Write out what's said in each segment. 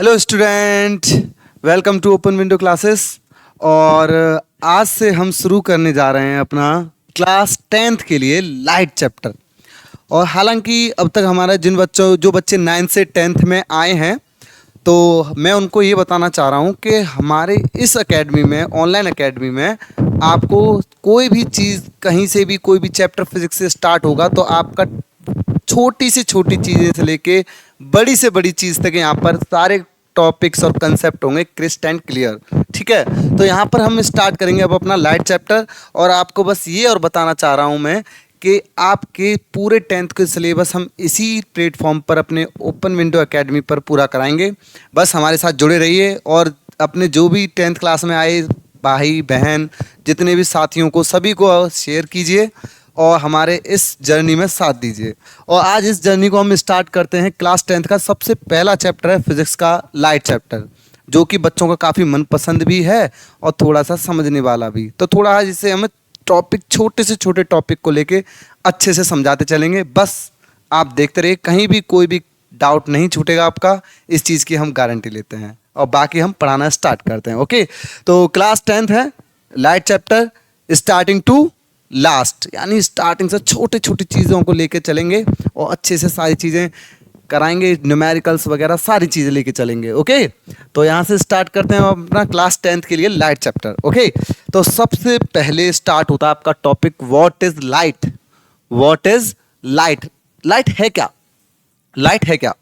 Hello student, welcome to open window classes. और आज से हम शुरू करने जा रहे हैं अपना क्लास 10th के लिए लाइट चैप्टर। और हालांकि अब तक हमारा जो बच्चे 9th से 10th में आए हैं, तो मैं उनको ये बताना चाह रहा हूँ कि हमारे इस एकेडमी में, ऑनलाइन एकेडमी में, आपको कोई भी चीज़ कहीं से भी, कोई भी चैप्टर फिजिक्स से स्टार्ट होगा तो आपका छोटी से छोटी चीज़ें से लेके बड़ी से बड़ी चीज़ तक यहाँ पर सारे टॉपिक्स और कंसेप्ट होंगे क्रिस्टल एंड क्लियर। ठीक है, तो यहाँ पर हम स्टार्ट करेंगे अब अपना लाइट चैप्टर। और आपको बस ये और बताना चाह रहा हूँ मैं कि आपके पूरे 10th के सिलेबस हम इसी प्लेटफॉर्म पर अपने ओपन विंडो एकेडमी पर पूरा कराएंगे। बस हमारे साथ जुड़े रहिए और अपने जो भी 10th क्लास में आए भाई बहन, जितने भी साथियों को, सभी को शेयर कीजिए और हमारे इस जर्नी में साथ दीजिए। और आज इस जर्नी को हम स्टार्ट करते हैं। क्लास 10th का सबसे पहला चैप्टर है फिजिक्स का लाइट चैप्टर, जो कि बच्चों का काफ़ी मनपसंद भी है और थोड़ा सा समझने वाला भी। तो थोड़ा आज इसे हमें टॉपिक, छोटे से छोटे टॉपिक को लेके अच्छे से समझाते चलेंगे। बस आप देखते रहिए, कहीं भी कोई भी डाउट नहीं छूटेगा आपका, इस चीज़ की हम गारंटी लेते हैं। और बाकी हम पढ़ाना स्टार्ट करते हैं। ओके, तो क्लास 10th है, light chapter, starting to last, यानी स्टार्टिंग से छोटे छोटी चीज़ों को लेके चलेंगे और अच्छे से सारी चीज़ें कराएंगे, न्यूमेरिकल्स वगैरह सारी चीज़ें लेके चलेंगे। ओके, तो यहाँ से स्टार्ट करते हैं अपना क्लास 10th के लिए लाइट चैप्टर। ओके, तो सबसे पहले स्टार्ट होता है आपका topic, what is light. What is light? Light है क्या? लाइट है क्या?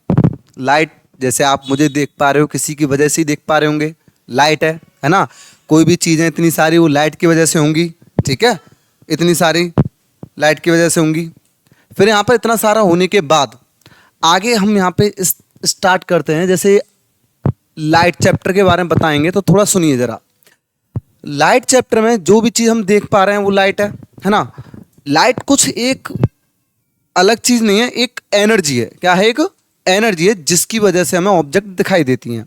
लाइट जैसे आप मुझे देख पा रहे हो, किसी की वजह से ही देख पा रहे होंगे, लाइट है ना। कोई भी चीज़ें इतनी सारी वो लाइट की वजह से होंगी। ठीक है, इतनी सारी लाइट की वजह से होंगी। फिर यहाँ पर इतना सारा होने के बाद आगे हम यहाँ पे स्टार्ट करते हैं। जैसे लाइट चैप्टर के बारे में बताएंगे तो थोड़ा सुनिए ज़रा। लाइट चैप्टर में जो भी चीज़ हम देख पा रहे हैं वो लाइट है ना। लाइट कुछ एक अलग चीज़ नहीं है, एक एनर्जी है। क्या है? एक एनर्जी है जिसकी वजह से हमें ऑब्जेक्ट दिखाई देती हैं।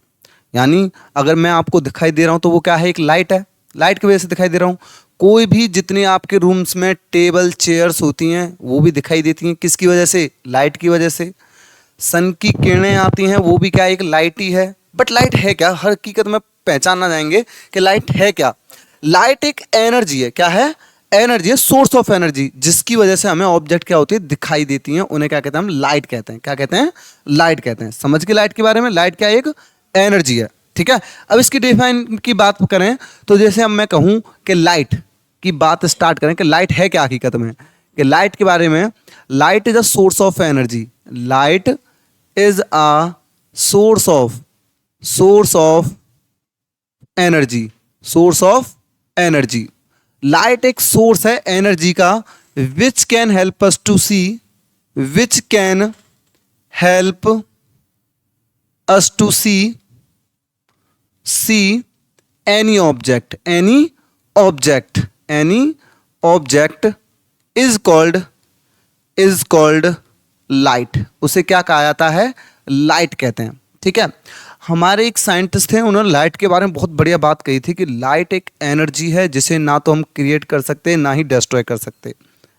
यानी अगर मैं आपको दिखाई दे रहा हूँ तो वो क्या है? एक लाइट है। लाइट की वजह से दिखाई दे रहा हूँ। कोई भी जितने आपके रूम्स में टेबल चेयर्स होती हैं वो भी दिखाई देती हैं, किसकी वजह से? लाइट की वजह से। सन की किरणें आती हैं, वो भी क्या? एक लाइट ही है। बट लाइट है क्या? हर हकीकत में पहचानना जाएंगे कि लाइट है क्या। लाइट एक एनर्जी है। क्या है? एनर्जी है, सोर्स ऑफ एनर्जी, जिसकी वजह से हमें ऑब्जेक्ट क्या होती है? दिखाई देती हैं। उन्हें क्या कहते हैं? हम लाइट कहते हैं। क्या कहते हैं? लाइट कहते हैं। समझ के लाइट के बारे में, लाइट क्या है? एक एनर्जी है। ठीक है, अब इसकी डिफाइन की बात करें तो जैसे अब मैं कहूं कि लाइट की बात स्टार्ट करें कि लाइट है क्या हकीकत में, कि लाइट के बारे में, light is a source of energy. Light is a source of energy. Source of energy. Light एक सोर्स है एनर्जी का, which can help us to see, which can help us to see any object, any object is called light। उसे क्या कहा जाता है? Light कहते हैं। ठीक है, हमारे एक साइंटिस्ट थे, उन्होंने लाइट के बारे में बहुत बढ़िया बात कही थी कि लाइट एक एनर्जी है जिसे ना तो हम क्रिएट कर सकते ना ही डिस्ट्रॉय कर सकते।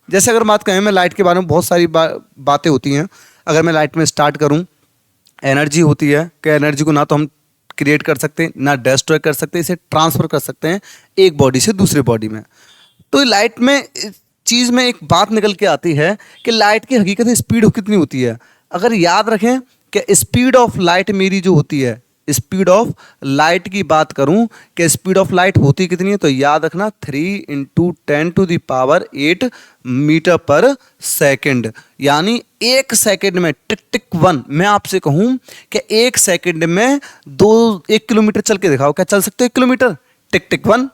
जैसे अगर बात करें, मैं लाइट के बारे में बहुत सारी बातें होती हैं। अगर मैं लाइट में स्टार्ट करूं, एनर्जी होती है कि एनर्जी को ना तो हम क्रिएट कर सकते हैं ना डिस्ट्रॉय कर सकते, इसे ट्रांसफर कर सकते हैं एक बॉडी से दूसरे बॉडी में। तो लाइट में चीज़ में एक बात निकल के आती है कि लाइट की हकीकत स्पीड कितनी होती है। अगर याद रखें कि स्पीड ऑफ लाइट मेरी जो होती है, स्पीड ऑफ लाइट की बात करूं कि स्पीड ऑफ लाइट होती कितनी है, तो याद रखना 3 × 10⁸ मीटर पर सेकेंड। यानी एक सेकेंड में टिक टिक 1। मैं आपसे कहूं कि एक सेकेंड में 1 किलोमीटर चल के दिखाओ, क्या चल सकते हो 1 किलोमीटर? टिक टिक 1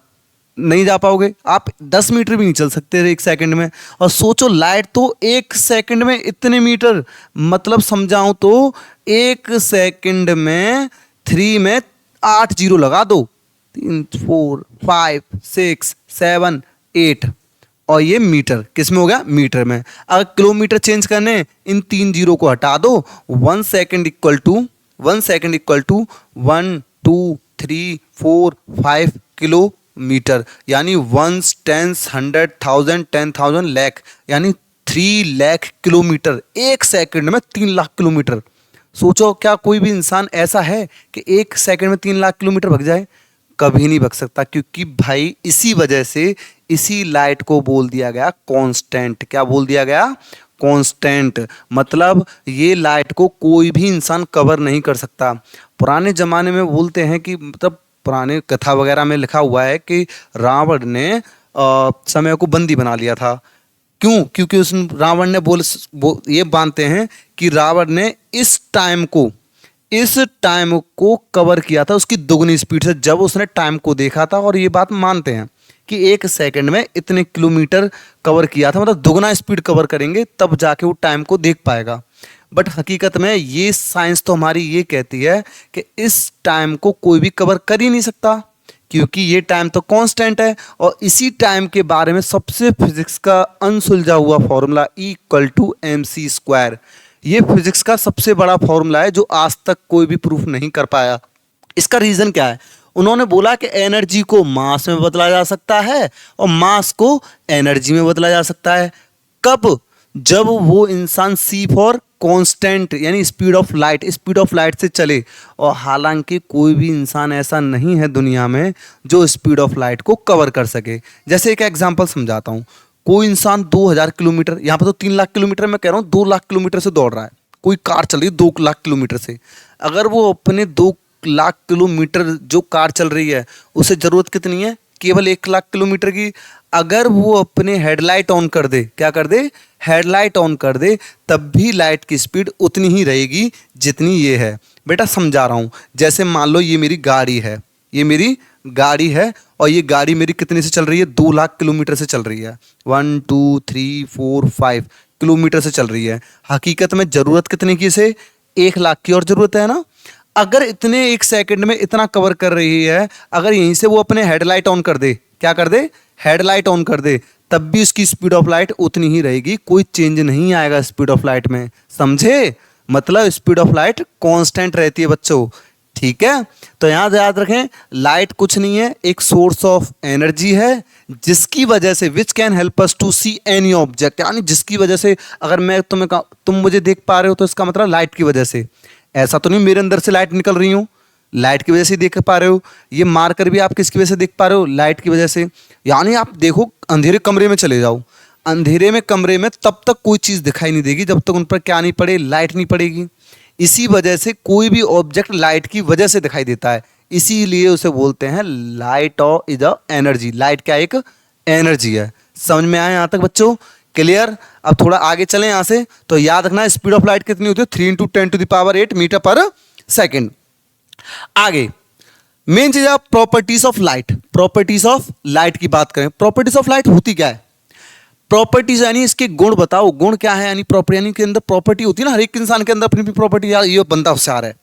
नहीं जा पाओगे आप। 10 मीटर भी नहीं चल सकते एक सेकंड में। और सोचो, लाइट तो एक सेकंड में इतने मीटर, मतलब समझाऊं तो एक सेकंड में 3 में 8 जीरो लगा दो, 3 4 5 6 7 8, और ये मीटर किस में हो गया? मीटर में। अगर किलोमीटर चेंज करने, इन 3 जीरो को हटा दो। 1 सेकंड इक्वल टू 1 2 3 4 5 किलोमीटर। यानी 1 10 100 1000 10,000 लाख, यानी 3 लाख किलोमीटर। एक सेकंड में 3 लाख किलोमीटर। सोचो, क्या कोई भी इंसान ऐसा है कि 1 सेकंड में 3 लाख किलोमीटर भाग जाए? कभी नहीं भाग सकता, क्योंकि भाई इसी वजह से इसी लाइट को बोल दिया गया कांस्टेंट। क्या बोल दिया गया? कांस्टेंट। मतलब ये लाइट को कोई भी इंसान कवर नहीं कर सकता। पुराने जमाने में बोलते हैं कि मतलब पुराने कथा वगैरह में लिखा हुआ है कि रावण ने समय को बंदी बना लिया था। क्यों? क्योंकि उस रावण ने ये मानते हैं कि रावण ने इस टाइम को कवर किया था उसकी दुगनी स्पीड से, जब उसने टाइम को देखा था। और ये बात मानते हैं कि 1 सेकंड में इतने किलोमीटर कवर किया था, मतलब दुगना स्पीड कवर करेंगे तब जाके वो टाइम को देख पाएगा। बट हकीकत में ये साइंस तो हमारी ये कहती है कि इस टाइम को कोई भी कवर कर ही नहीं सकता, क्योंकि ये टाइम तो कांस्टेंट है। और इसी टाइम के बारे में सबसे फिजिक्स का अनसुलझा हुआ फॉर्मूला E=mc²। ये फिजिक्स का सबसे बड़ा फॉर्मूला है जो आज तक कोई भी प्रूफ नहीं कर पाया। इसका रीजन क्या है? उन्होंने बोला कि एनर्जी को मास में बदला जा सकता है और मास को एनर्जी में बदला जा सकता है। कब? जब वो इंसान c फॉर कांस्टेंट यानी स्पीड ऑफ लाइट से चले। और हालांकि कोई भी इंसान ऐसा नहीं है दुनिया में जो स्पीड ऑफ लाइट को कवर कर सके। जैसे एक एग्जांपल समझाता हूँ। कोई इंसान 2000 किलोमीटर, यहाँ पर तो 3 लाख किलोमीटर मैं कह रहा हूँ, 2 लाख किलोमीटर से दौड़ रहा है। कोई कार चल रही है 2 लाख किलोमीटर से। अगर वो अपने 2 लाख किलोमीटर जो कार चल रही है उसे ज़रूरत कितनी है? केवल 1 लाख किलोमीटर की। अगर वो अपने हेडलाइट ऑन कर दे, क्या कर दे? हेडलाइट ऑन कर दे, तब भी लाइट की स्पीड उतनी ही रहेगी जितनी ये है। बेटा समझा रहा हूँ। जैसे मान लो ये मेरी गाड़ी है, और ये गाड़ी मेरी कितने से चल रही है? 2 लाख किलोमीटर से चल रही है। 1 2 3 4 5 किलोमीटर से चल रही है। हकीकत में ज़रूरत कितने की इसे? 1 लाख की और ज़रूरत है ना। अगर इतने 1 सेकंड में इतना कवर कर रही है, अगर यहीं से वो अपने हेडलाइट ऑन कर दे, क्या कर दे? हेडलाइट ऑन कर दे, तब भी उसकी स्पीड ऑफ लाइट उतनी ही रहेगी, कोई चेंज नहीं आएगा स्पीड ऑफ लाइट में। समझे? मतलब स्पीड ऑफ लाइट कांस्टेंट रहती है बच्चों। ठीक है, तो यहाँ याद रखें, लाइट कुछ नहीं है, एक सोर्स ऑफ एनर्जी है जिसकी वजह से which can help us to see any object, यानी जिसकी वजह से अगर मैं तुम मुझे देख पा रहे हो तो इसका मतलब लाइट की वजह से। ऐसा तो नहीं मेरे अंदर से लाइट निकल रही हूँ, लाइट की वजह से देख पा रहे हो। ये मार्कर भी आप किसकी वजह से देख पा रहे हो? लाइट की वजह से। यानी आप देखो, अंधेरे कमरे में चले जाओ, अंधेरे में कमरे में तब तक कोई चीज़ दिखाई नहीं देगी जब तक उन पर क्या नहीं पड़े? लाइट नहीं पड़ेगी। इसी वजह से कोई भी ऑब्जेक्ट लाइट की वजह से दिखाई देता है, इसीलिए उसे बोलते हैं लाइट और इज अ एनर्जी। लाइट क्या एक एनर्जी है। समझ में आया यहाँ तक बच्चों? क्लियर? अब थोड़ा आगे चलें यहाँ से, तो याद रखना स्पीड ऑफ लाइट कितनी होती है? 3 × 10⁸ मीटर पर सेकेंड। आगे मेन चीज है properties of light. Properties of light की बात करें, प्रॉपर्टीज ऑफ लाइट होती क्या है? प्रॉपर्टीज यानी इसके गुण बताओ। गुण क्या है? यानी प्रॉपर्टी, यानी के अंदर प्रॉपर्टी होती है ना, हर एक इंसान के अंदर अपनी अपनी प्रॉपर्टी। यार ये बंदा होशियार है,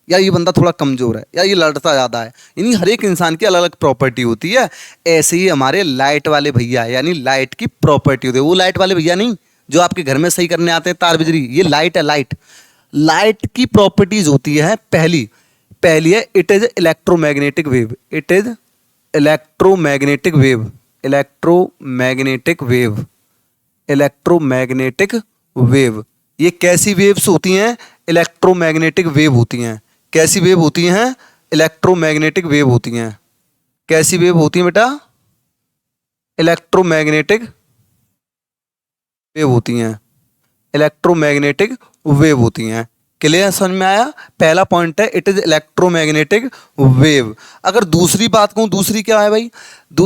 या ये बंदा थोड़ा कमजोर है, या ये लड़ता ज़्यादा है, यानी हर एक इंसान की अलग अलग प्रॉपर्टी होती है। ऐसे ही हमारे लाइट वाले भैया, यानी लाइट की प्रॉपर्टी होती है। वो लाइट वाले भैया नहीं जो आपके घर में सही करने आते हैं तार बिजली, ये लाइट है। लाइट की प्रॉपर्टीज होती है, पहली है it is electromagnetic wave. It is electromagnetic wave. ये कैसी वेव्स होती हैं? इलेक्ट्रोमैग्नेटिक वेव होती हैं। कैसी वेव होती हैं? इलेक्ट्रोमैग्नेटिक वेव होती हैं। कैसी वेव होती हैं बेटा? इलेक्ट्रोमैग्नेटिक वेव होती हैं। इलेक्ट्रोमैग्नेटिक वेव होती हैं। क्लियर? समझ में आया? पहला पॉइंट है इट इज इलेक्ट्रोमैग्नेटिक वेव। अगर दूसरी बात कहूं, दूसरी क्या है भाई?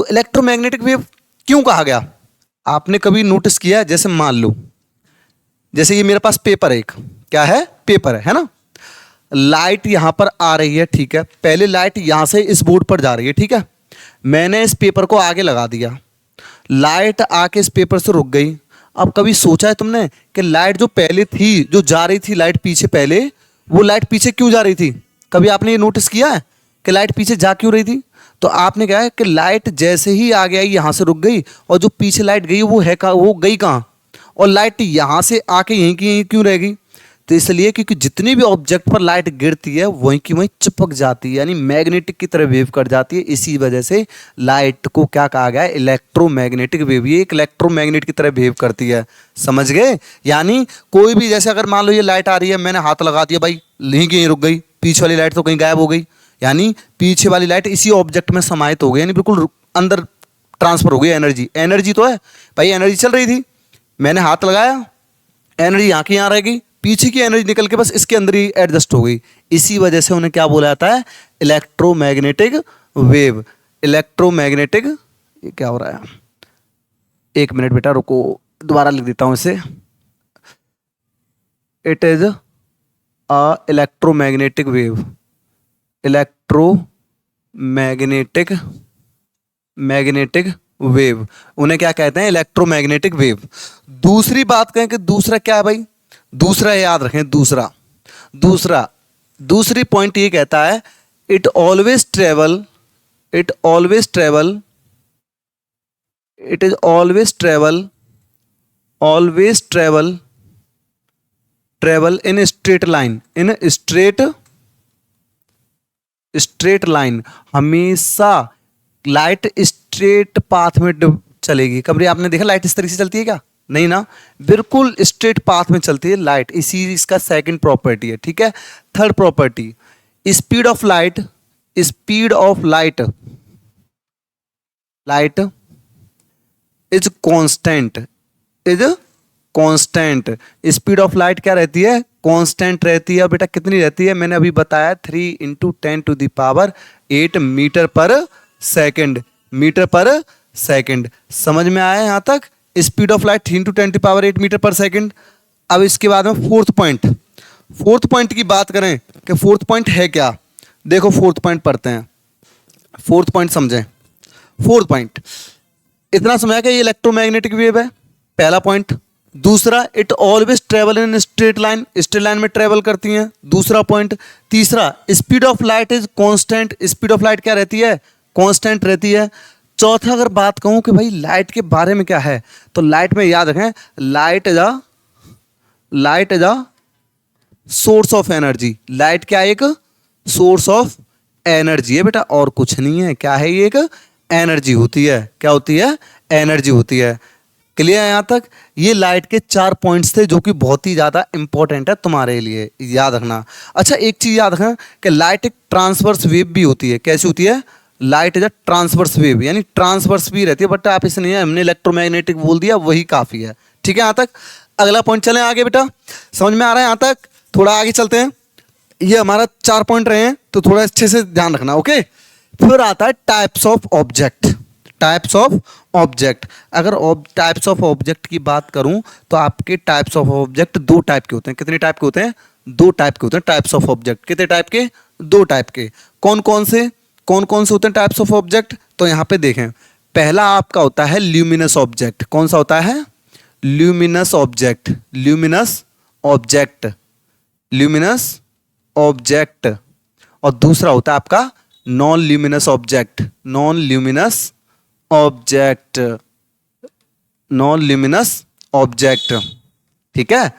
इलेक्ट्रोमैग्नेटिक वेव क्यों कहा गया? आपने कभी नोटिस किया? जैसे मान लो, जैसे ये मेरे पास पेपर है, एक क्या है? पेपर है ना। लाइट यहां पर आ रही है, ठीक है। पहले लाइट यहां से इस बोर्ड पर जा रही है, ठीक है। मैंने इस पेपर को आगे लगा दिया, लाइट आके इस पेपर से रुक गई। अब कभी सोचा है तुमने कि लाइट जो पहले थी, जो जा रही थी लाइट पीछे, पहले वो लाइट पीछे क्यों जा रही थी? कभी आपने ये नोटिस किया है कि लाइट पीछे जा क्यों रही थी? तो आपने क्या है कि लाइट जैसे ही आगे आई यहाँ से रुक गई, और जो पीछे लाइट गई वो है कहाँ? वो गई कहाँ? और लाइट यहाँ से आके यहीं की यहीं क्यों रह गई? तो इसलिए क्योंकि जितनी भी ऑब्जेक्ट पर लाइट गिरती है वहीं की वहीं चिपक जाती है, यानी मैग्नेटिक की तरह वेव कर जाती है। इसी वजह से लाइट को क्या कहा गया है, इलेक्ट्रोमैग्नेटिक वेव। ये एक इलेक्ट्रोमैग्नेट की तरह वेव करती है, समझ गए। यानी कोई भी, जैसे अगर मान लो ये लाइट आ रही है, मैंने हाथ लगा दिया भाई, यहीं कहीं रुक गई, पीछे वाली लाइट तो कहीं गायब हो गई, यानी पीछे वाली लाइट इसी ऑब्जेक्ट में समाहित हो गई, यानी बिल्कुल अंदर ट्रांसफर हो गई एनर्जी। एनर्जी तो है भाई, एनर्जी चल रही थी, मैंने हाथ लगाया, एनर्जी यहाँ की यहाँ रह गई, पीछे की एनर्जी निकल के बस इसके अंदर ही एडजस्ट हो गई। इसी वजह से उन्हें क्या बोला जाता है, इलेक्ट्रोमैग्नेटिक वेव। इलेक्ट्रोमैग्नेटिक, ये क्या हो रहा है, एक मिनट बेटा रुको, दोबारा लिख देता हूं इसे। It is a electromagnetic wave. Electromagnetic magnetic wave, उन्हें क्या कहते हैं, इलेक्ट्रोमैग्नेटिक वेव। दूसरी बात कहें कि दूसरा क्या है भाई, दूसरा याद रखें, दूसरी पॉइंट ये कहता है, it always travel it always travel it is always travel in straight line, straight line. हमेशा लाइट स्ट्रेट पाथ में चलेगी। कभी आपने देखा लाइट इस तरीके से चलती है क्या, नहीं ना, बिल्कुल स्ट्रेट पाथ में चलती है लाइट। इसी इसका सेकंड प्रॉपर्टी है, ठीक है। Third property, speed of light is constant. Speed of light क्या रहती है, कांस्टेंट रहती है। बेटा कितनी रहती है, मैंने अभी बताया 3 × 10⁸ मीटर पर सेकंड। समझ में आया यहां तक, स्पीड ऑफ लाइट 3 × 10⁸ मीटर पर सेकंड। अब इसके बाद में फोर्थ पॉइंट की बात करें कि फोर्थ पॉइंट है क्या, देखो फोर्थ पॉइंट पढ़ते हैं, फोर्थ पॉइंट समझें। फोर्थ पॉइंट इतना समझा कि ये इलेक्ट्रोमैग्नेटिक वेव है, पहला पॉइंट। दूसरा, it always travel in straight line में ट्रेवल करती हैं, दूसरा पॉइंट। तीसरा, speed of light is constant. Speed of light क्या रहती है, कांस्टेंट रहती है। चौथा, अगर बात कहूं कि भाई लाइट के बारे में क्या है, तो लाइट में याद रखें, light is a source of energy. Light क्या है, एक सोर्स ऑफ एनर्जी है बेटा, और कुछ नहीं है। क्या है ये, एक एनर्जी होती है। क्या होती है, एनर्जी होती है। क्लियर है यहां तक। ये लाइट के 4 पॉइंट्स थे जो कि बहुत ही ज्यादा इंपॉर्टेंट है तुम्हारे लिए, याद रखना। अच्छा एक चीज याद रखना कि लाइट एक ट्रांसवर्स वेव भी होती है। कैसी होती है, light is a transverse wave, यानी ट्रांसवर्स भी रहती है, बट आप इसे नहीं है, हमने इलेक्ट्रोमैग्नेटिक बोल दिया, वही काफी है, ठीक है। यहां तक अगला पॉइंट, चलें आगे बेटा, समझ में आ रहा है यहां तक, थोड़ा आगे चलते हैं। ये हमारा 4 पॉइंट रहे हैं, तो थोड़ा अच्छे से ध्यान रखना, ओके। फिर आता है टाइप्स ऑफ ऑब्जेक्ट। अगर टाइप्स ऑफ ऑब्जेक्ट की बात करूं तो आपके टाइप्स ऑफ ऑब्जेक्ट 2 टाइप के होते हैं। कितने टाइप के होते हैं, 2 टाइप के होते हैं टाइप्स ऑफ ऑब्जेक्ट। कितने टाइप के, 2 टाइप के। कौन कौन से होते हैं टाइप्स ऑफ ऑब्जेक्ट, तो यहां पे देखें। पहला आपका होता है ल्यूमिनस ऑब्जेक्ट। कौन सा होता है, ल्यूमिनस ऑब्जेक्ट। और दूसरा होता है आपका नॉन ल्यूमिनस ऑब्जेक्ट, ठीक है।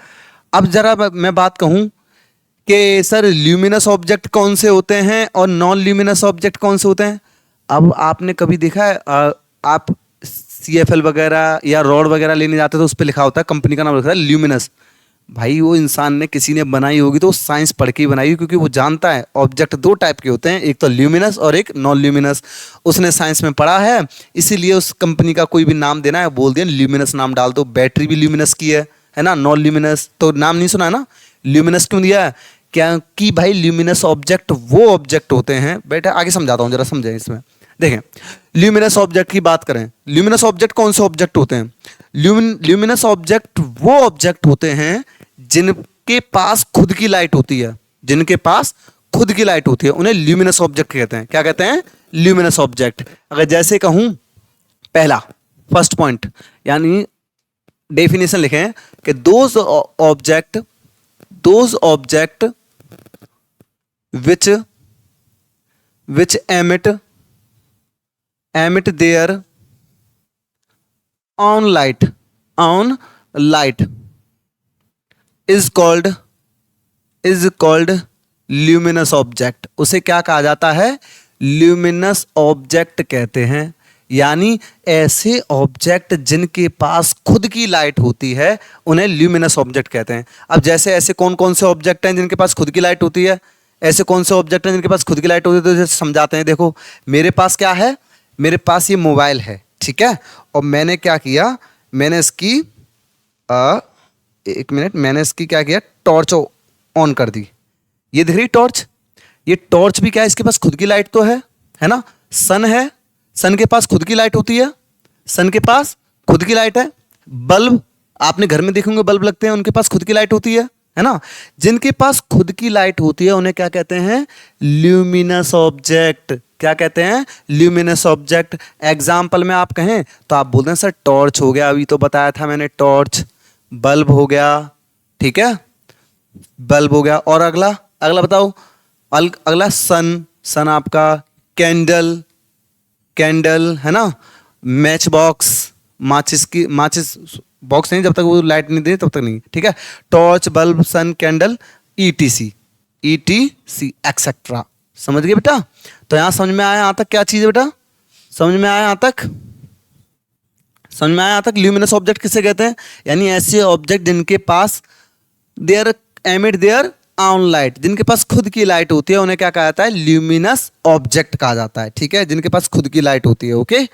अब जरा मैं बात कहूं कि सर ल्यूमिनस ऑब्जेक्ट कौन से होते हैं और नॉन ल्यूमिनस ऑब्जेक्ट कौन से होते हैं। अब आपने कभी देखा है, आप CFL वगैरह या रॉड वगैरह लेने जाते तो उस पर लिखा होता है, कंपनी का नाम लिखा है ल्यूमिनस। भाई वो इंसान ने, किसी ने बनाई होगी तो साइंस पढ़ के ही बनाई होगी, क्योंकि वो जानता है ऑब्जेक्ट 2 टाइप के होते हैं, एक तो ल्यूमिनस और एक नॉन ल्यूमिनस। उसने साइंस में पढ़ा है, इसीलिए उस कंपनी का कोई भी नाम देना है, बोल दिया ल्यूमिनस नाम डाल दो। बैटरी भी ल्यूमिनस की है ना, नॉन ल्यूमिनस तो नाम नहीं सुना है ना। ल्यूमिनस क्यों दिया है, क्योंकि भाई ल्यूमिनस ऑब्जेक्ट वो ऑब्जेक्ट होते हैं, बेटा आगे समझाता हूँ, जरा समझें इसमें। देखें, ल्यूमिनस ऑब्जेक्ट की बात करें, ल्यूमिनस ऑब्जेक्ट कौन से ऑब्जेक्ट होते हैं, ल्यूमिनस ऑब्जेक्ट वो ऑब्जेक्ट होते हैं जिनके पास खुद की लाइट होती है, उन्हें ल्यूमिनस ऑब्जेक्ट कहते हैं। क्या कहते हैं, ल्यूमिनस ऑब्जेक्ट। अगर जैसे कहूं, पहला फर्स्ट पॉइंट, यानी डेफिनेशन लिखें कि those object which emit their own light is called is called luminous object. उसे क्या कहा जाता है? ल्यूमिनस ऑब्जेक्ट कहते हैं। यानी ऐसे ऑब्जेक्ट जिनके पास खुद की लाइट होती है उन्हें ल्यूमिनस ऑब्जेक्ट कहते हैं। अब जैसे ऐसे कौन कौन से ऑब्जेक्ट हैं जिनके पास खुद की लाइट होती है? ऐसे कौन से ऑब्जेक्ट हैं जिनके पास खुद की लाइट होती है? तो जैसे समझाते हैं। देखो मेरे पास क्या है, मेरे पास ये मोबाइल है, ठीक है। और मैंने क्या किया, मैंने इसकी एक मिनट, मैंने इसकी क्या किया, टॉर्च ऑन कर दी। ये दिख रही टॉर्च? ये टॉर्च भी क्या है, इसके पास खुद की लाइट तो है ना। सन है, सन के पास खुद की लाइट होती है, सन के पास खुद की लाइट है। बल्ब आपने घर में देखेंगे बल्ब लगते हैं, उनके पास खुद की लाइट होती है ना। जिनके पास खुद की लाइट होती है उन्हें क्या कहते हैं? Luminous object. क्या कहते हैं? Luminous object. एग्जाम्पल में आप कहें तो आप बोलते हैं सर टॉर्च हो गया, अभी तो बताया था मैंने टॉर्च। बल्ब हो गया, ठीक है, बल्ब हो गया। और अगला अगला बताओ, अगला सन, सन आपका, कैंडल, कैंडल है ना, मैच बॉक्स, माचिस बॉक्स नहीं, जब तक वो लाइट नहीं दे तब तक नहीं, ठीक है। टॉर्च, बल्ब, सन, कैंडल, ईटीसी, ईटीसी एक्सेट्रा। समझ गए बेटा? तो यहां समझ में आया? यहां तक क्या चीज है बेटा? समझ में आया यहां तक? समझ में आया यहां तक? ल्यूमिनस ऑब्जेक्ट किसे कहते हैं? यानी ऐसे ऑब्जेक्ट जिनके पास their emit their own light, जिनके पास खुद की लाइट होती है उन्हें क्या कहा जाता है? ल्यूमिनस ऑब्जेक्ट कहा जाता है, ठीक है, जिनके पास खुद की लाइट होती है। ओके,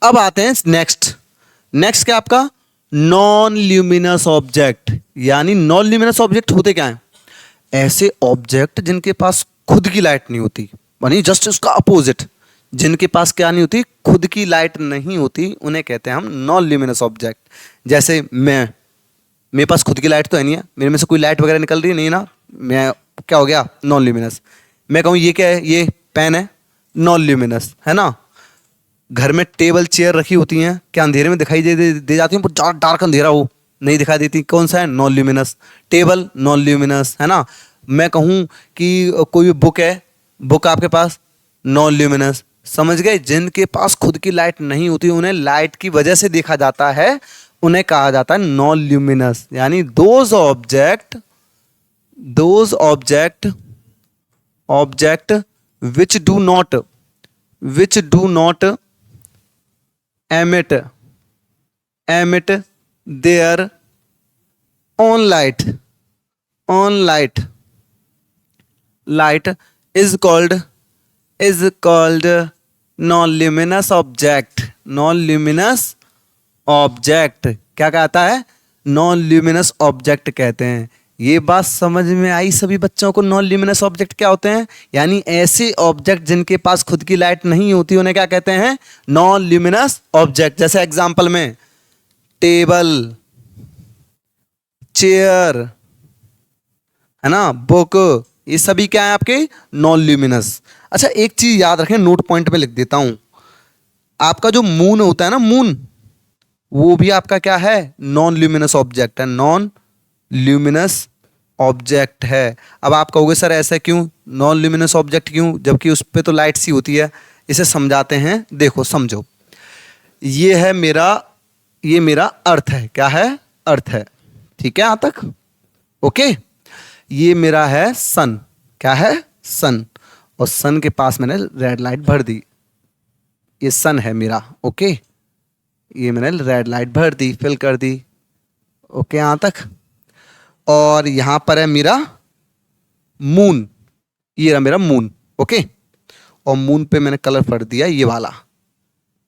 अब आते हैं नेक्स्ट। नेक्स्ट क्या आपका? Non luminous object. यानी नॉन ल्यूमिनस ऑब्जेक्ट होते क्या हैं? ऐसे ऑब्जेक्ट जिनके पास खुद की लाइट नहीं होती, यानी जस्ट उसका अपोजिट, जिनके पास क्या नहीं होती? खुद की लाइट नहीं होती, उन्हें कहते हैं हम नॉन ल्यूमिनस ऑब्जेक्ट। जैसे मेरे पास खुद की लाइट तो है नहीं है, मेरे में से कोई लाइट वगैरह निकल रही नहीं ना, मैं क्या हो गया? Non luminous. मैं कहूँ ये क्या है? ये पेन है, नॉन ल्यूमिनस, है ना। घर में टेबल चेयर रखी होती हैं, क्या अंधेरे में दिखाई दे जाती हैं? बहुत डार्क अंधेरा हो, नहीं दिखाई देती, कौन सा है? Non luminous. Table non luminous, है ना। मैं कहूँ कि कोई भी बुक है, बुक आपके पास, नॉन ल्यूमिनस। समझ गए? जिनके पास खुद की लाइट नहीं होती, उन्हें लाइट की वजह से देखा जाता है, उन्हें कहा जाता है नॉन ल्यूमिनस। यानी those object which do not emit their own light is called non-luminous object। non-luminous object क्या कहता है? नॉन ल्यूमिनस ऑब्जेक्ट कहते हैं। ये बात समझ में आई सभी बच्चों को? नॉन ल्यूमिनस ऑब्जेक्ट क्या होते हैं? यानी ऐसे ऑब्जेक्ट जिनके पास खुद की लाइट नहीं होती उन्हें क्या कहते हैं? Non luminous object. जैसे एग्जांपल में टेबल, चेयर, है ना, बुक, ये सभी क्या है आपके? Non luminous. अच्छा एक चीज याद रखें, नोट पॉइंट पे लिख देता हूं। आपका जो मून होता है ना, मून, वो भी आपका क्या है? नॉन ल्यूमिनस ऑब्जेक्ट है, नॉन ल्यूमिनस ऑब्जेक्ट है। अब आप कहोगे सर ऐसा क्यों, नॉन ल्यूमिनस ऑब्जेक्ट क्यों, जबकि उस पर तो लाइट सी होती है? इसे समझाते हैं, देखो समझो। ये है मेरा, ये मेरा अर्थ है, क्या है? अर्थ है, ठीक है यहां तक? ओके। ये मेरा है सन, क्या है? सन। और सन के पास मैंने रेड लाइट भर दी, ये सन है मेरा। ओके, ये मैंने रेड लाइट भर दी, फिल कर दी। ओके यहां तक? और यहां पर है मेरा मून, ये रहा मेरा मून। ओके, और मून पे मैंने कलर भर दिया, ये वाला,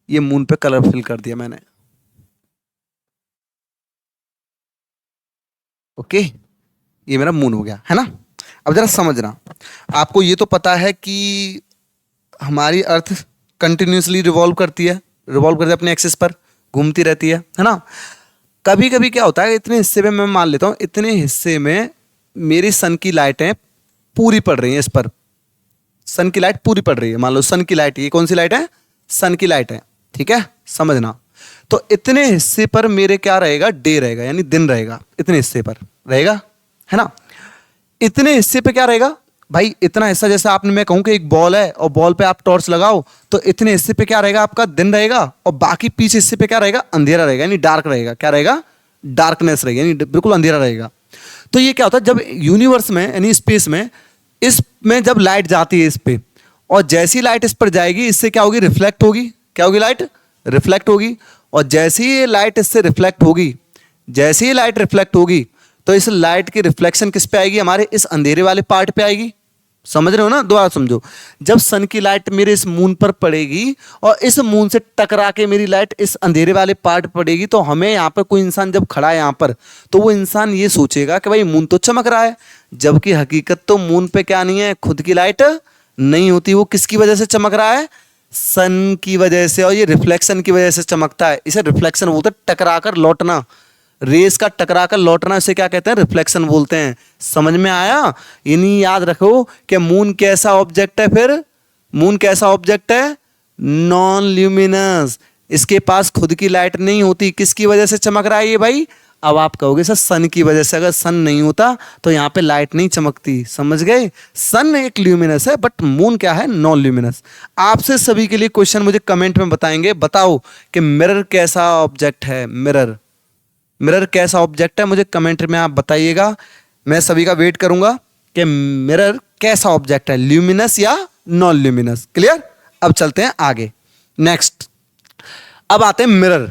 ये मून पे कलर फिल कर दिया मैंने। ओके, ये मेरा मून हो गया, है ना। अब जरा समझना, आपको ये तो पता है कि हमारी अर्थ कंटिन्यूसली रिवॉल्व करती है, अपने एक्सिस पर घूमती रहती है ना। कभी कभी क्या होता है, इतने हिस्से में मैं मान लेता हूँ, इतने हिस्से में मेरी सन की लाइटें पूरी पड़ रही हैं, इस पर सन की लाइट पूरी पड़ रही है। मान लो सन की लाइट, ये कौन सी लाइट है? सन की लाइट है, ठीक है, समझना। तो इतने हिस्से पर मेरे क्या रहेगा? डे रहेगा, यानी दिन रहेगा, इतने हिस्से पर रहेगा, है ना। इतने हिस्से पे क्या रहेगा भाई? इतना हिस्सा, जैसे आपने, मैं कहूँ कि एक बॉल है और बॉल पे आप टॉर्च लगाओ, तो इतने हिस्से पे क्या रहेगा? आपका दिन रहेगा, और बाकी पीछे हिस्से पे क्या रहेगा? अंधेरा रहेगा, यानी डार्क रहेगा। क्या रहेगा? डार्कनेस रहेगी, यानी बिल्कुल अंधेरा रहेगा। तो ये क्या होता है, जब यूनिवर्स में यानी स्पेस में, इसमें जब लाइट जाती है इस पे, और जैसी लाइट इस पर जाएगी, इससे क्या होगी, रिफ्लेक्ट होगी। क्या होगी, लाइट रिफ्लेक्ट होगी। और जैसी ही लाइट इससे रिफ्लेक्ट होगी, जैसी ही लाइट रिफ्लेक्ट होगी, तो इस लाइट की रिफ्लेक्शन किस पे आएगी, हमारे इस अंधेरे वाले पार्ट पे आएगी। समझ रहे हो ना, दोबारा समझो। जब सन की लाइट मेरे इस मून पर पड़ेगी और इस मून से टकरा के मेरी लाइट इस अंधेरे वाले पार्ट पर पड़ेगी, तो हमें यहाँ पर कोई इंसान जब खड़ा है यहाँ पर, तो वो इंसान ये सोचेगा कि भाई मून तो चमक रहा है, जबकि हकीकत तो मून पे क्या नहीं है, खुद की लाइट नहीं होती। वो किसकी वजह से चमक रहा है, सन की वजह से, और ये रिफ्लेक्शन की वजह से चमकता है। इसे रिफ्लेक्शन बोलते हैं, टकरा कर लौटना, रेस का टकरा कर लौटना, इसे क्या कहते हैं, रिफ्लेक्शन बोलते हैं। समझ में आया। इन्हीं याद रखो कि मून कैसा ऑब्जेक्ट है, फिर मून कैसा ऑब्जेक्ट है, नॉन ल्यूमिनस। इसके पास खुद की लाइट नहीं होती। किसकी वजह से चमक रहा है ये भाई, अब आप कहोगे सर सन की वजह से। अगर सन नहीं होता तो यहाँ पे लाइट नहीं चमकती। समझ गए, सन एक ल्यूमिनस है बट मून क्या है, नॉन ल्यूमिनस। आपसे सभी के लिए क्वेश्चन मुझे कमेंट में बताएंगे, बताओ कि मिरर कैसा ऑब्जेक्ट है, मिरर, मिरर कैसा ऑब्जेक्ट है, मुझे कमेंट में आप बताइएगा। मैं सभी का वेट करूंगा कि मिरर कैसा ऑब्जेक्ट है, ल्यूमिनस या नॉन ल्यूमिनस। क्लियर। अब चलते हैं आगे, नेक्स्ट। अब आते हैं मिरर।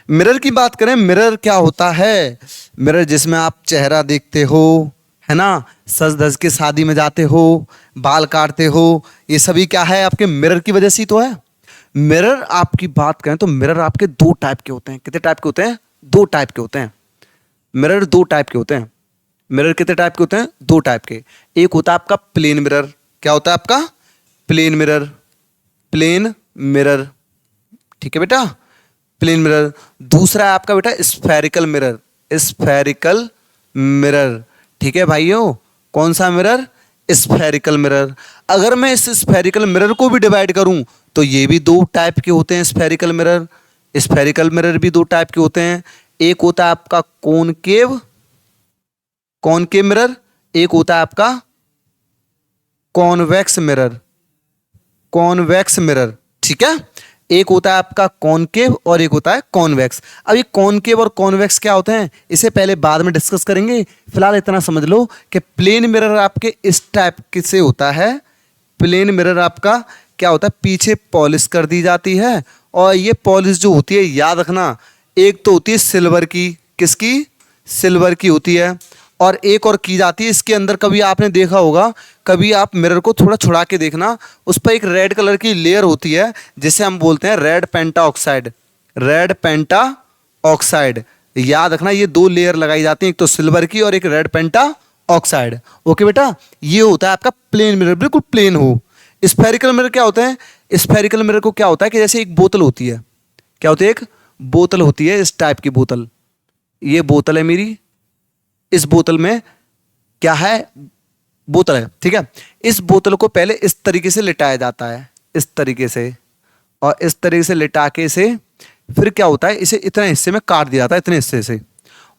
मिरर की बात करें, मिरर क्या होता है, मिरर जिसमें आप चेहरा देखते हो, है ना, सज धज के शादी में जाते हो, बाल काटते हो, ये सभी क्या है, आपके मिरर की वजह से ही तो है। मिरर आपकी बात करें तो मिरर आपके दो टाइप के होते हैं। कितने टाइप के होते हैं, दो टाइप के होते हैं। मिरर दो टाइप के होते हैं। मिरर कितने टाइप के होते हैं, दो टाइप के। एक होता है आपका प्लेन मिरर। क्या होता है आपका, प्लेन मिरर, प्लेन मिरर, ठीक है बेटा, प्लेन मिरर। दूसरा है आपका बेटा स्फेरिकल मिरर, स्फेरिकल मिरर, ठीक है भाइयों। कौन सा मिरर, स्फेरिकल मिरर। अगर मैं इस स्फेरिकल मिरर को भी डिवाइड करूं तो ये भी दो टाइप के होते हैं स्फेरिकल मिरर। स्फेरिकल मिरर भी दो टाइप के होते हैं। एक होता है आपका कॉनकेव, कॉनकेव मिरर, एक होता है आपका कॉन्वेक्स मिरर, कॉन्वेक्स मिरर, ठीक है। एक होता है आपका कॉनकेव और एक होता है कॉन्वेक्स। अब ये कॉनकेव और कॉन्वेक्स क्या होते हैं, इसे पहले बाद में डिस्कस करेंगे। फिलहाल इतना समझ लो कि प्लेन मिरर आपके इस टाइप के से होता है। प्लेन मिरर आपका क्या होता है, पीछे पॉलिश कर दी जाती है, और ये पॉलिश जो होती है याद रखना, एक तो होती है सिल्वर की, किसकी, सिल्वर की होती है, और एक और की जाती है इसके अंदर। कभी आपने देखा होगा, कभी आप मिरर को थोड़ा छुड़ा के देखना, उस पर एक रेड कलर की लेयर होती है जिसे हम बोलते हैं रेड पेंटा ऑक्साइड, रेड पेंटा ऑक्साइड। याद रखना ये दो लेयर लगाई जाती हैं, एक तो सिल्वर की और एक रेड पेंटा ऑक्साइड। ओके बेटा, ये होता है आपका प्लेन मिरर, बिल्कुल प्लेन हो। स्फेरिकल मिरर क्या होते हैं, स्फेरिकल मिरर को क्या होता है कि जैसे एक बोतल होती है, क्या होती है, एक बोतल होती है, इस टाइप की बोतल। ये बोतल है मेरी, इस बोतल में क्या है, बोतल है, ठीक है। इस बोतल को पहले इस तरीके से लिटाया जाता है, इस तरीके से, और इस तरीके से लिटा के इसे फिर क्या होता है, इसे इतने हिस्से में काट दिया जाता है, इतने हिस्से से।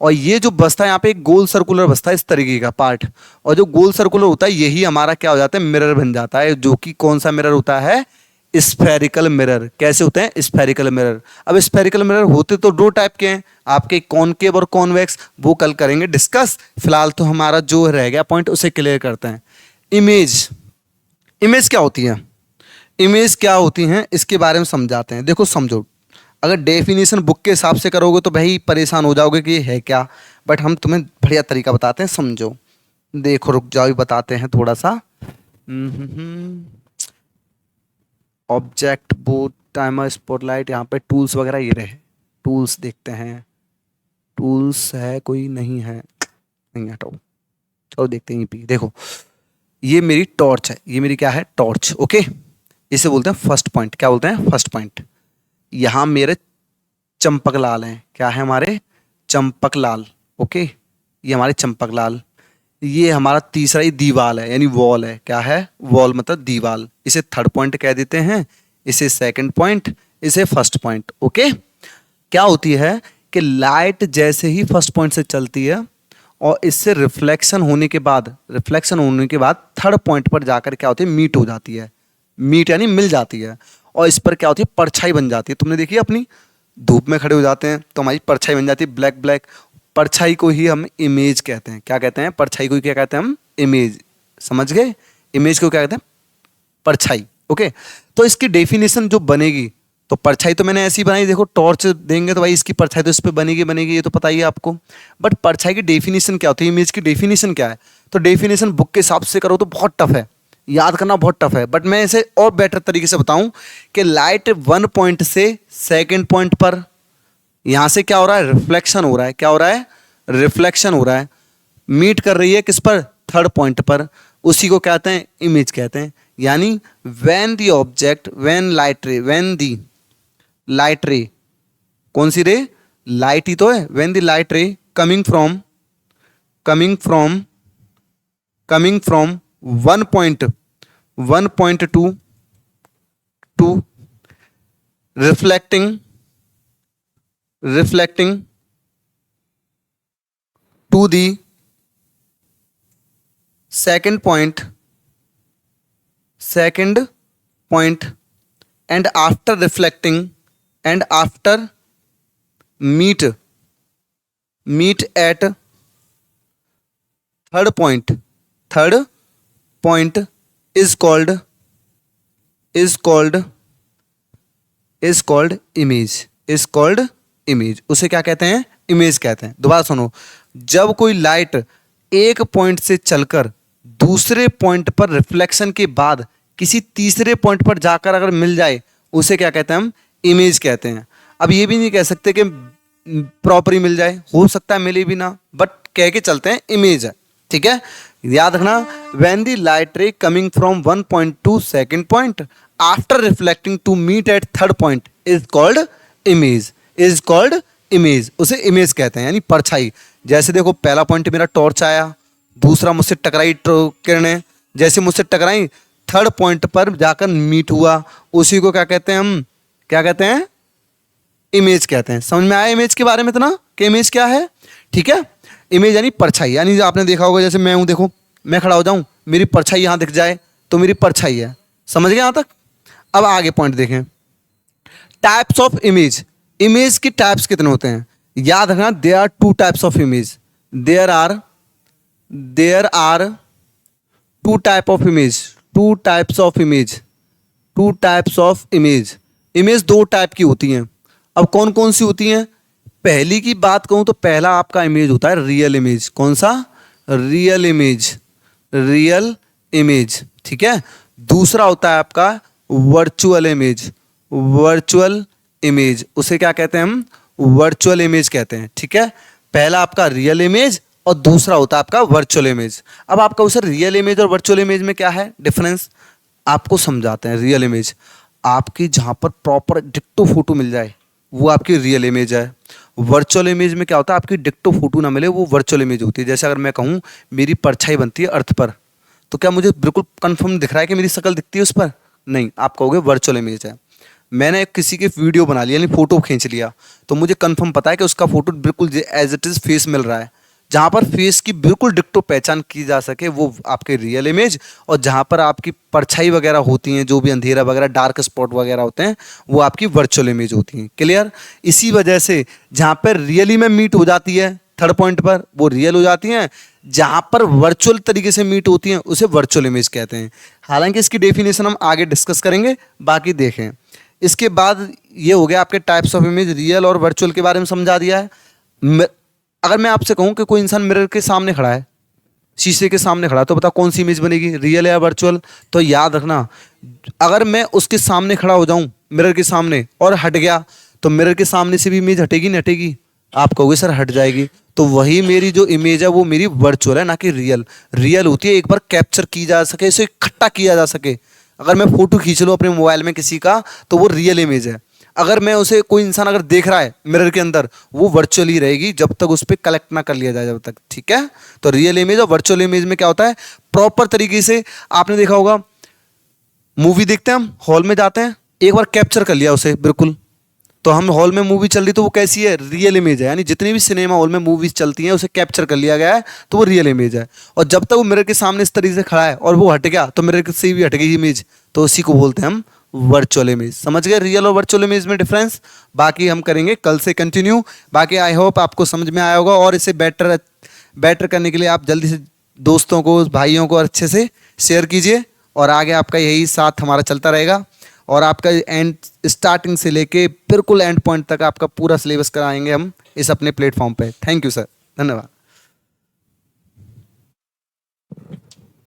और ये जो बस्ता है यहाँ पे एक गोल सर्कुलर बस्ता है, इस तरीके का पार्ट, और जो गोल सर्कुलर होता है यही हमारा क्या हो जाता है, मिरर बन जाता है, जो कि कौन सा मिरर होता है, स्फेरिकल मिरर। कैसे होते हैं, स्फेरिकल मिरर। अब स्फेरिकल मिरर होते तो दो टाइप के हैं आपके, कॉनकेव और कॉन्वेक्स, वो कल करेंगे डिस्कस। फिलहाल तो हमारा जो रह गया पॉइंट उसे क्लियर करते हैं। इमेज, इमेज क्या होती है, इमेज क्या होती हैं इसके बारे में समझाते हैं। देखो समझो, अगर डेफिनेशन बुक के हिसाब से करोगे तो भाई परेशान हो जाओगे कि ये है क्या, बट हम तुम्हें बढ़िया तरीका बताते हैं, समझो। देखो रुक जाओ, बताते हैं थोड़ा सा। ऑब्जेक्ट, बोर्ड, टाइमर, स्पॉटलाइट, यहाँ पे टूल्स वगैरह ये रहे। टूल्स देखते हैं, टूल्स है कोई, नहीं है, नहीं हटाओ, चलो देखते हैं। ये देखो, ये मेरी टॉर्च है, ये मेरी क्या है, टॉर्च। ओके, इसे बोलते हैं फर्स्ट पॉइंट। क्या बोलते हैं, फर्स्ट पॉइंट। यहाँ मेरे चंपक लाल हैं, क्या है हमारे, चंपक लाल। ओके, ये हमारे चंपक लाल। ये हमारा तीसरा ही दीवाल है, यानी वॉल है। क्या है, वॉल मतलब दीवाल। इसे थर्ड पॉइंट कह देते हैं, इसे सेकंड पॉइंट, इसे फर्स्ट पॉइंट। ओके, क्या होती है कि लाइट जैसे ही फर्स्ट पॉइंट से चलती है और इससे रिफ्लेक्शन होने के बाद, रिफ्लेक्शन होने के बाद थर्ड पॉइंट पर जाकर क्या होती है, मीट हो जाती है। मीट यानी मिल जाती है, और इस पर क्या होती है, परछाई बन जाती है। तुमने देखी अपनी धूप में खड़े हो जाते हैं तो हमारी परछाई बन जाती है, ब्लैक ब्लैक। परछाई को ही हम इमेज कहते हैं। क्या कहते हैं? परछाई को ही क्या कहते हैं हम? इमेज। समझ गए? इमेज को क्या कहते हैं? परछाई। ओके, तो इसकी डेफिनेशन जो बनेगी, तो परछाई तो मैंने ऐसी बनाई, देखो टॉर्च देंगे तो भाई इसकी परछाई तो इस पर बनेगी, ये तो पता ही है आपको। बट परछाई की डेफिनेशन क्या होती है, इमेज की डेफिनेशन क्या है? तो डेफिनेशन बुक के हिसाब से करो तो बहुत टफ है, याद करना बहुत टफ है। बट मैं इसे और बेटर तरीके से बताऊं कि लाइट वन पॉइंट से सेकेंड पॉइंट पर, यहां से क्या हो रहा है? रिफ्लेक्शन हो रहा है। क्या हो रहा है? रिफ्लेक्शन हो रहा है। मीट कर रही है किस पर? थर्ड पॉइंट पर। उसी को कहते हैं इमेज कहते हैं। यानी when the object, when the light ray, कौन सी रे? लाइट ही तो है। When the light ray coming from one point to reflecting to the second point and after reflecting and after meet at third point is called image। उसे क्या कहते हैं? Image कहते हैं। दोबारा सुनो, जब कोई लाइट एक पॉइंट से चलकर दूसरे पॉइंट पर रिफ्लेक्शन के बाद किसी तीसरे पॉइंट पर जाकर अगर मिल जाए, उसे क्या कहते हैं हम? इमेज कहते हैं। अब ये भी नहीं कह सकते कि प्रॉपर ही मिल जाए, हो सकता है मिले भी ना, बट कह के चलते हैं इमेज है। ठीक है, याद रखना, when the light ray coming from one point to second point after reflecting to meet at third point is called image. उसे इमेज कहते हैं, यानी परछाई। जैसे देखो, पहला पॉइंट मेरा टॉर्च आया, दूसरा मुझसे टकराई किरणें, जैसे मुझसे टकराई थर्ड पॉइंट पर जाकर मीट हुआ, उसी को क्या कहते हैं हम? क्या कहते हैं? इमेज कहते हैं। समझ में आया इमेज के बारे में इतना कि इमेज क्या है? ठीक है, इमेज यानी परछाई। यानी आपने देखा होगा, जैसे मैं हूं, देखो मैं खड़ा हो जाऊं, मेरी परछाई यहां दिख जाए तो मेरी परछाई है। समझ गए यहां तक? अब आगे पॉइंट देखें, टाइप्स ऑफ इमेज। इमेज की टाइप्स कितने होते हैं? याद रखना, there are two types of image. There are two types of image. Image दो टाइप की होती हैं। अब कौन कौन सी होती हैं? पहली की बात कहूं तो पहला आपका इमेज होता है रियल इमेज। कौन सा? Real image. ठीक है, दूसरा होता है आपका वर्चुअल इमेज। उसे क्या कहते हैं हम? वर्चुअल इमेज कहते हैं। ठीक है, पहला आपका रियल इमेज और दूसरा होता है आपका वर्चुअल इमेज। अब आपका उसे रियल इमेज और वर्चुअल इमेज में क्या है डिफरेंस, आपको समझाते हैं। रियल इमेज आपकी जहां पर प्रॉपर डिक्टो फोटो मिल जाए वो आपकी रियल इमेज है। वर्चुअल इमेज में क्या होता है? आपकी डिक्टो फोटो ना मिले वो वर्चुअल इमेज होती है। जैसे अगर मैं कहूँ मेरी परछाई बनती है अर्थ पर, तो क्या मुझे बिल्कुल कंफर्म दिख रहा है कि मेरी शक्ल दिखती है उस पर? नहीं, आप कहोगे वर्चुअल इमेज है। मैंने किसी की वीडियो बना लिया, यानी फोटो खींच लिया, तो मुझे कंफर्म पता है कि उसका फोटो बिल्कुल एज इट इज फेस मिल रहा है। जहां पर फेस की बिल्कुल डिक्टो पहचान की जा सके वो आपके रियल इमेज, और जहां पर आपकी परछाई वगैरह होती हैं, जो भी अंधेरा वगैरह डार्क स्पॉट वगैरह होते हैं, वो आपकी वर्चुअल इमेज होती हैं। क्लियर? इसी वजह से जहां पर रियली में मीट हो जाती है थर्ड पॉइंट पर, वो रियल हो जाती हैं। जहां पर वर्चुअल तरीके से मीट होती हैं उसे वर्चुअल इमेज कहते हैं। हालांकि इसकी डेफिनेशन हम आगे डिस्कस करेंगे, बाकी देखें। इसके बाद ये हो गया आपके टाइप्स ऑफ इमेज, रियल और वर्चुअल के बारे में समझा दिया है। अगर मैं आपसे कहूं कि कोई इंसान मिरर के सामने खड़ा है, शीशे के सामने खड़ा है, तो बता कौन सी इमेज बनेगी, रियल या वर्चुअल? तो याद रखना, अगर मैं उसके सामने खड़ा हो जाऊं मिरर के सामने और हट गया, तो मिरर के सामने से भी इमेज हटेगी नहीं हटेगी? आप कहोगे सर हट जाएगी। तो वही मेरी जो इमेज है वो मेरी वर्चुअल है, ना कि रियल। रियल होती है एक बार कैप्चर की जा सके, इसे इकट्ठा किया जा सके। अगर मैं फोटो खींच लूँ अपने मोबाइल में किसी का, तो वो रियल इमेज है। अगर मैं उसे, कोई इंसान अगर देख रहा है मिरर के अंदर, वो वर्चुअल ही रहेगी जब तक उस पर कलेक्ट ना कर लिया जाए जब तक। ठीक है, तो रियल इमेज और वर्चुअल इमेज में क्या होता है? प्रॉपर तरीके से आपने देखा होगा, मूवी देखते हैं हम, हॉल में जाते हैं, एक बार कैप्चर कर लिया उसे बिल्कुल, तो हम हॉल में मूवी चल रही तो वो कैसी है? रियल इमेज है। यानी जितनी भी सिनेमा हॉल में मूवीज चलती हैं उसे कैप्चर कर लिया गया है, तो वो रियल इमेज है। और जब तक वो मिरर के सामने इस तरीके से खड़ा है और वो हट गया, तो मिरर से भी हट गई इमेज, तो उसी को बोलते हैं हम वर्चुअल इमेज। समझ गए रियल और वर्चुअल इमेज में डिफरेंस? बाकी हम करेंगे कल से कंटिन्यू। बाकी आई होप आपको समझ में आया होगा, और इसे बेटर करने के लिए आप जल्दी से दोस्तों को, भाइयों को अच्छे से शेयर कीजिए, और आगे आपका यही साथ हमारा चलता रहेगा, और आपका एंड स्टार्टिंग से लेके बिल्कुल एंड पॉइंट तक आपका पूरा सिलेबस कराएंगे हम इस अपने प्लेटफॉर्म पे। थैंक यू सर, धन्यवाद।